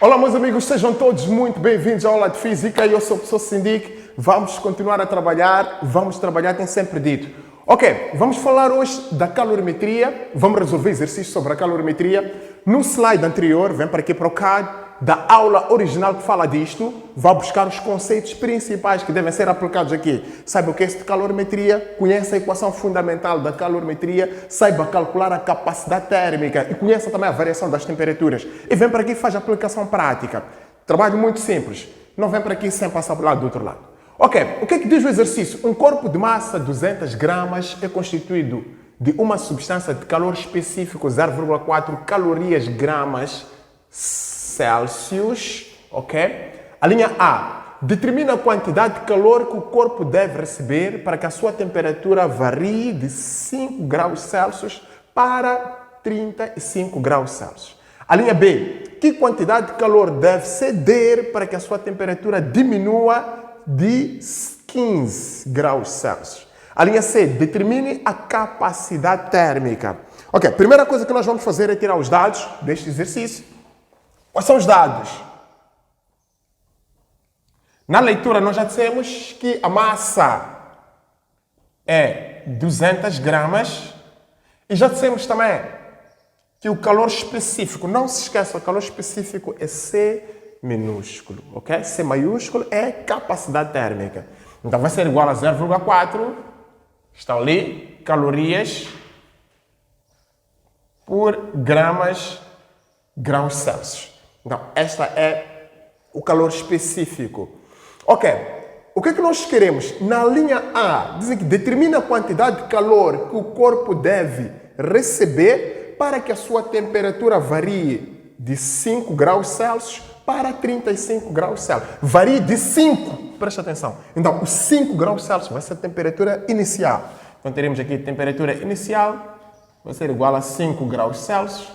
Olá meus amigos, sejam todos muito bem-vindos à aula de Física. Eu sou o professor Sindic, vamos continuar a trabalhar, tenho sempre dito. Ok, vamos falar hoje da calorimetria, vamos resolver exercícios sobre a calorimetria. No slide anterior, vem para aqui para o card, da aula original que fala disto, vai buscar os conceitos principais que devem ser aplicados aqui. Saiba o que é isso de calorimetria, conheça a equação fundamental da calorimetria, saiba calcular a capacidade térmica e conheça também a variação das temperaturas. E vem para aqui e faz a aplicação prática. Trabalho muito simples, não vem para aqui sem passar para o lado do outro lado. Ok, o que é que diz o exercício? Um corpo de massa 200 gramas é constituído de uma substância de calor específico 0,4 calorias gramas Celsius, ok? A linha A determina a quantidade de calor que o corpo deve receber para que a sua temperatura varie de 5 graus Celsius para 35 graus Celsius. A linha B, que quantidade de calor deve ceder para que a sua temperatura diminua de 15 graus Celsius. A linha C, determine a capacidade térmica. Ok, primeira coisa que nós vamos fazer é tirar os dados deste exercício. Quais são os dados? Na leitura nós já dissemos que a massa é 200 gramas e já dissemos também que o calor específico, não se esqueça, o calor específico é C minúsculo, ok? C maiúsculo é capacidade térmica. Então vai ser igual a 0,4, estão ali, calorias por graus Celsius. Então, esta é o calor específico. Ok, o que é que nós queremos? Na linha A, dizem que determina a quantidade de calor que o corpo deve receber para que a sua temperatura varie de 5 graus Celsius para 35 graus Celsius. Varie de 5, presta atenção. Então, os 5 graus Celsius vai ser a temperatura inicial. Então, teremos aqui a temperatura inicial, vai ser igual a 5 graus Celsius.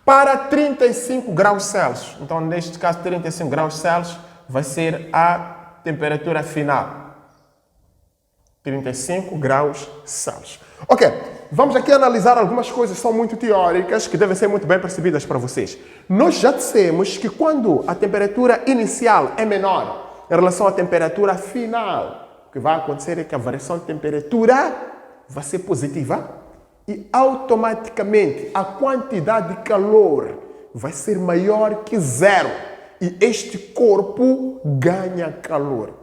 Para 35 graus Celsius, então neste caso 35 graus Celsius vai ser a temperatura final. 35 graus Celsius. Ok, vamos aqui analisar algumas coisas que são muito teóricas, que devem ser muito bem percebidas para vocês. Nós já dissemos que quando a temperatura inicial é menor em relação à temperatura final, o que vai acontecer é que a variação de temperatura vai ser positiva. E automaticamente a quantidade de calor vai ser maior que zero. E este corpo ganha calor.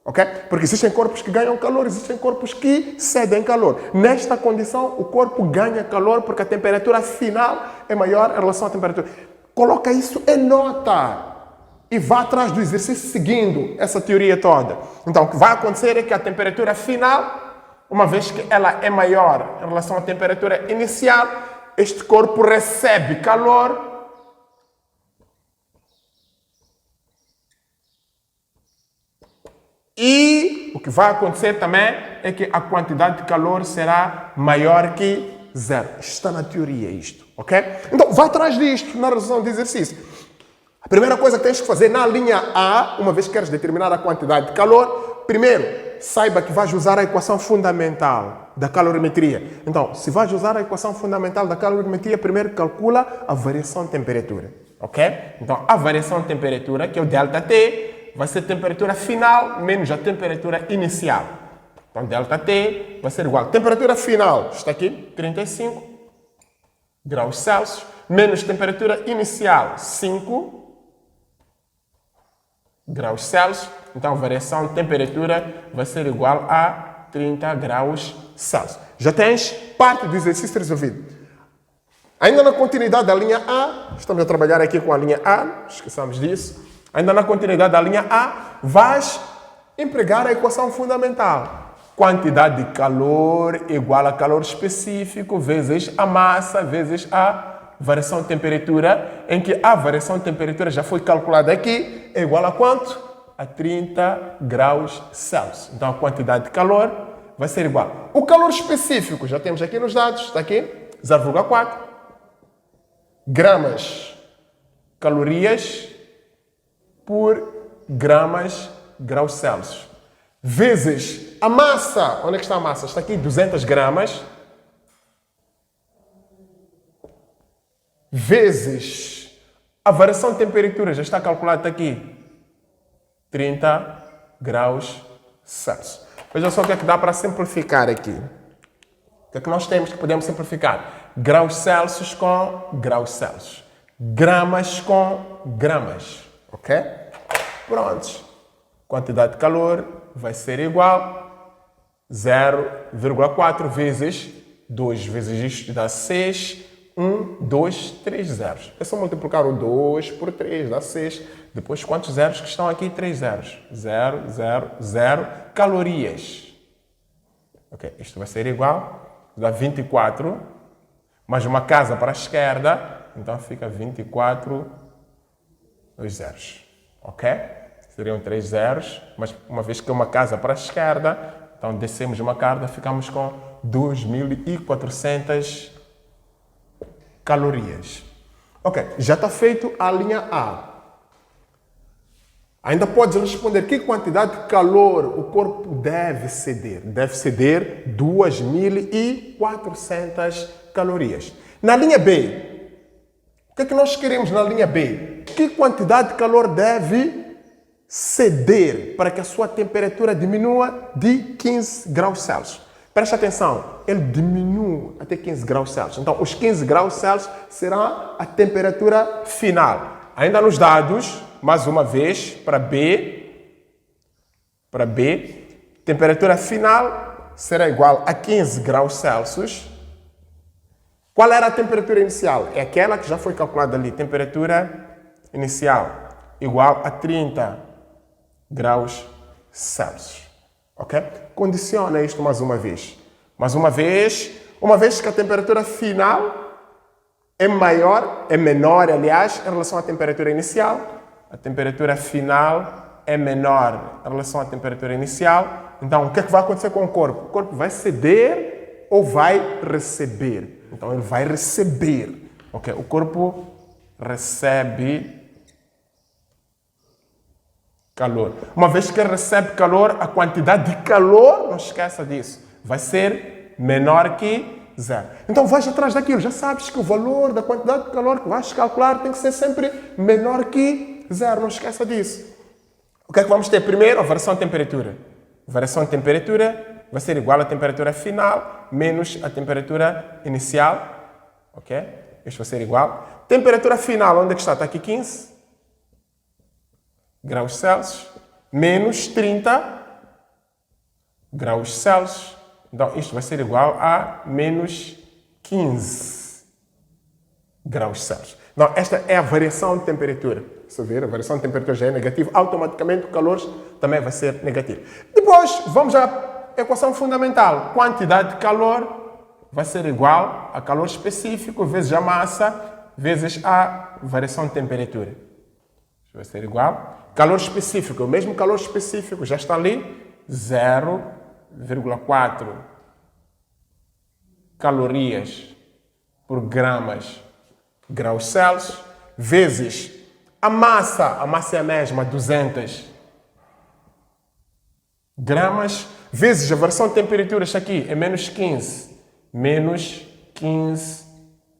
Ok? Porque existem corpos que ganham calor, existem corpos que cedem calor. Nesta condição, o corpo ganha calor porque a temperatura final é maior em relação à temperatura. Coloca isso em nota. E vá atrás do exercício seguindo essa teoria toda. Então, o que vai acontecer é que a temperatura final, uma vez que ela é maior em relação à temperatura inicial, este corpo recebe calor e o que vai acontecer também é que a quantidade de calor será maior que zero. Está na teoria isto, ok? Então, vá atrás disto na resolução de exercício. A primeira coisa que tens que fazer na linha A, uma vez que queres determinar a quantidade de calor, primeiro, saiba que vais usar a equação fundamental da calorimetria. Então, se vais usar a equação fundamental da calorimetria, primeiro calcula a variação de temperatura, ok? Então, a variação de temperatura, que é o ΔT, vai ser a temperatura final menos a temperatura inicial. Então, ΔT vai ser igual a temperatura final, está aqui, 35 graus Celsius, menos temperatura inicial, 5 graus Celsius. Então, a variação de temperatura vai ser igual a 30 graus Celsius. Já tens parte do exercício resolvido. Ainda na continuidade da linha A, estamos a trabalhar aqui com a linha A, esqueçamos disso. Ainda na continuidade da linha A, vais empregar a equação fundamental. Quantidade de calor igual a calor específico vezes a massa vezes a variação de temperatura, em que a variação de temperatura já foi calculada aqui, é igual a quanto? A 30 graus Celsius. Então, a quantidade de calor vai ser igual. O calor específico, já temos aqui nos dados, está aqui, 0,4 gramas calorias por graus Celsius. Vezes a massa, onde é que está a massa? Está aqui, 200 gramas. Vezes A variação de temperatura já está calculada aqui. 30 graus Celsius. Veja só o que é que dá para simplificar aqui. O que é que nós temos que podemos simplificar? Graus Celsius com graus Celsius. Gramas com gramas. Ok? Prontos. Quantidade de calor vai ser igual a 0,4 vezes 2 vezes isto dá 6. 1, 2, 3 zeros. É só multiplicar o 2 por 3, dá 6. Depois, quantos zeros que estão aqui? 3 zeros. 0, 0, 0. Calorias. Ok, isto vai ser igual. Dá 24. Mais uma casa para a esquerda. Então, fica 24, 2 zeros. Ok? Seriam 3 zeros. Mas, uma vez que é uma casa para a esquerda, então, descemos uma carga, ficamos com 2.400 calorias. Ok, já está feito a linha A. Ainda podes responder que quantidade de calor o corpo deve ceder. Deve ceder 2.400 calorias. Na linha B, o que é que nós queremos na linha B? Que quantidade de calor deve ceder para que a sua temperatura diminua de 15 graus Celsius? Preste atenção, ele diminui até 15 graus Celsius. Então, os 15 graus Celsius será a temperatura final. Ainda nos dados, mais uma vez, para B, temperatura final será igual a 15 graus Celsius. Qual era a temperatura inicial? É aquela que já foi calculada ali. Temperatura inicial igual a 30 graus Celsius. Ok? Condiciona isto mais uma vez. Mais uma vez que a temperatura final é menor, aliás, em relação à temperatura inicial. A temperatura final é menor em relação à temperatura inicial. Então, o que é que vai acontecer com o corpo? O corpo vai ceder ou vai receber? Então, ele vai receber. Ok? O corpo recebe calor. Uma vez que ele recebe calor, a quantidade de calor, não esqueça disso, vai ser menor que zero. Então vais atrás daquilo, já sabes que o valor da quantidade de calor que vais calcular tem que ser sempre menor que zero, não esqueça disso. O que é que vamos ter primeiro? A variação de temperatura. A variação de temperatura vai ser igual à temperatura final menos a temperatura inicial. Ok? Isto vai ser igual. Temperatura final, onde é que está? Está aqui 15 graus Celsius menos 30 graus Celsius. Então, isto vai ser igual a menos 15 graus Celsius. Então, esta é a variação de temperatura. Se ver, a variação de temperatura já é negativa, automaticamente o calor também vai ser negativo. Depois, vamos à equação fundamental. Quantidade de calor vai ser igual a calor específico vezes a massa vezes a variação de temperatura. Isto vai ser igual. Calor específico, o mesmo calor específico já está ali, 0,4 calorias por graus Celsius, vezes a massa é a mesma, 200 gramas, vezes a variação de temperatura, está aqui, é menos 15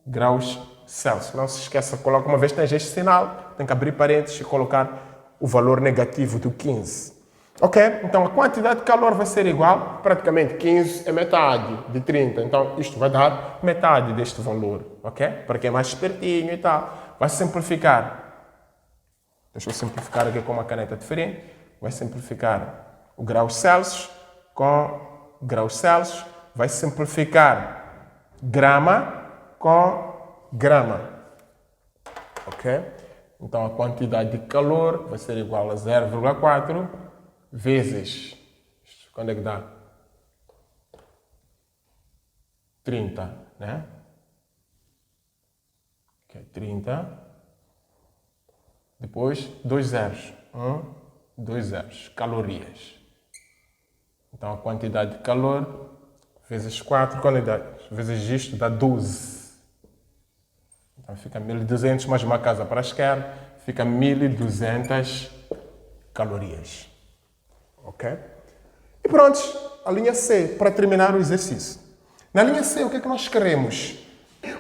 graus Celsius. Não se esqueça, coloca uma vez que tem este sinal, tem que abrir parênteses e colocar o valor negativo do 15. Ok? Então, a quantidade de calor vai ser igual, praticamente 15 é metade de 30. Então, isto vai dar metade deste valor. Ok? Para quem é mais espertinho e tal. Vai simplificar. Deixa eu simplificar aqui com uma caneta diferente. Vai simplificar o graus Celsius com graus Celsius. Vai simplificar grama com grama. Ok? Então, a quantidade de calor vai ser igual a 0,4 vezes, quando é que dá? 30, né? Ok, 30. Depois, 2 zeros. 2 zeros. Calorias. Então, a quantidade de calor vezes 4, vezes isto dá 12. Então fica 1.200 mais uma casa para a esquerda, fica 1.200 calorias. Ok? E pronto, a linha C, para terminar o exercício. Na linha C, o que é que nós queremos?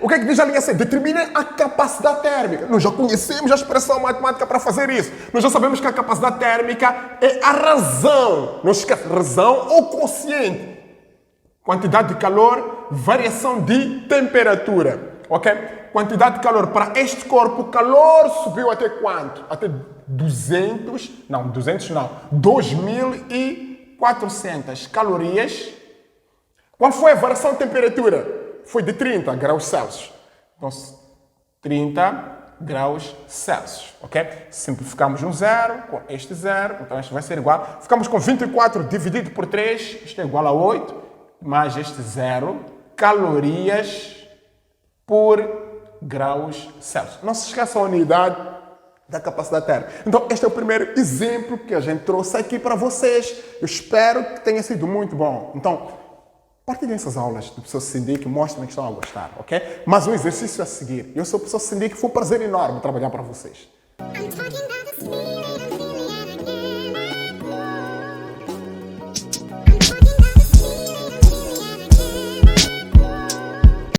O que é que diz a linha C? Determinem a capacidade térmica. Nós já conhecemos a expressão matemática para fazer isso. Nós já sabemos que a capacidade térmica é a razão. Não esquece, razão ou quociente. Quantidade de calor, variação de temperatura. Ok? Quantidade de calor para este corpo, o calor subiu até quanto? Até 2.400 calorias. Qual foi a variação de temperatura? Foi de 30 graus Celsius. Então, 30 graus Celsius, ok? Simplificamos no zero, com este zero, então este vai ser igual. Ficamos com 24 dividido por 3, isto é igual a 8, mais este zero, calorias por graus Celsius. Não se esqueça a unidade da capacidade térmica. Então, este é o primeiro exemplo que a gente trouxe aqui para vocês. Eu espero que tenha sido muito bom. Então, partilhem essas aulas do professor Sindic, mostrem que estão a gostar, ok? Mas o exercício a seguir. Eu sou o professor Sindic, foi um prazer enorme trabalhar para vocês.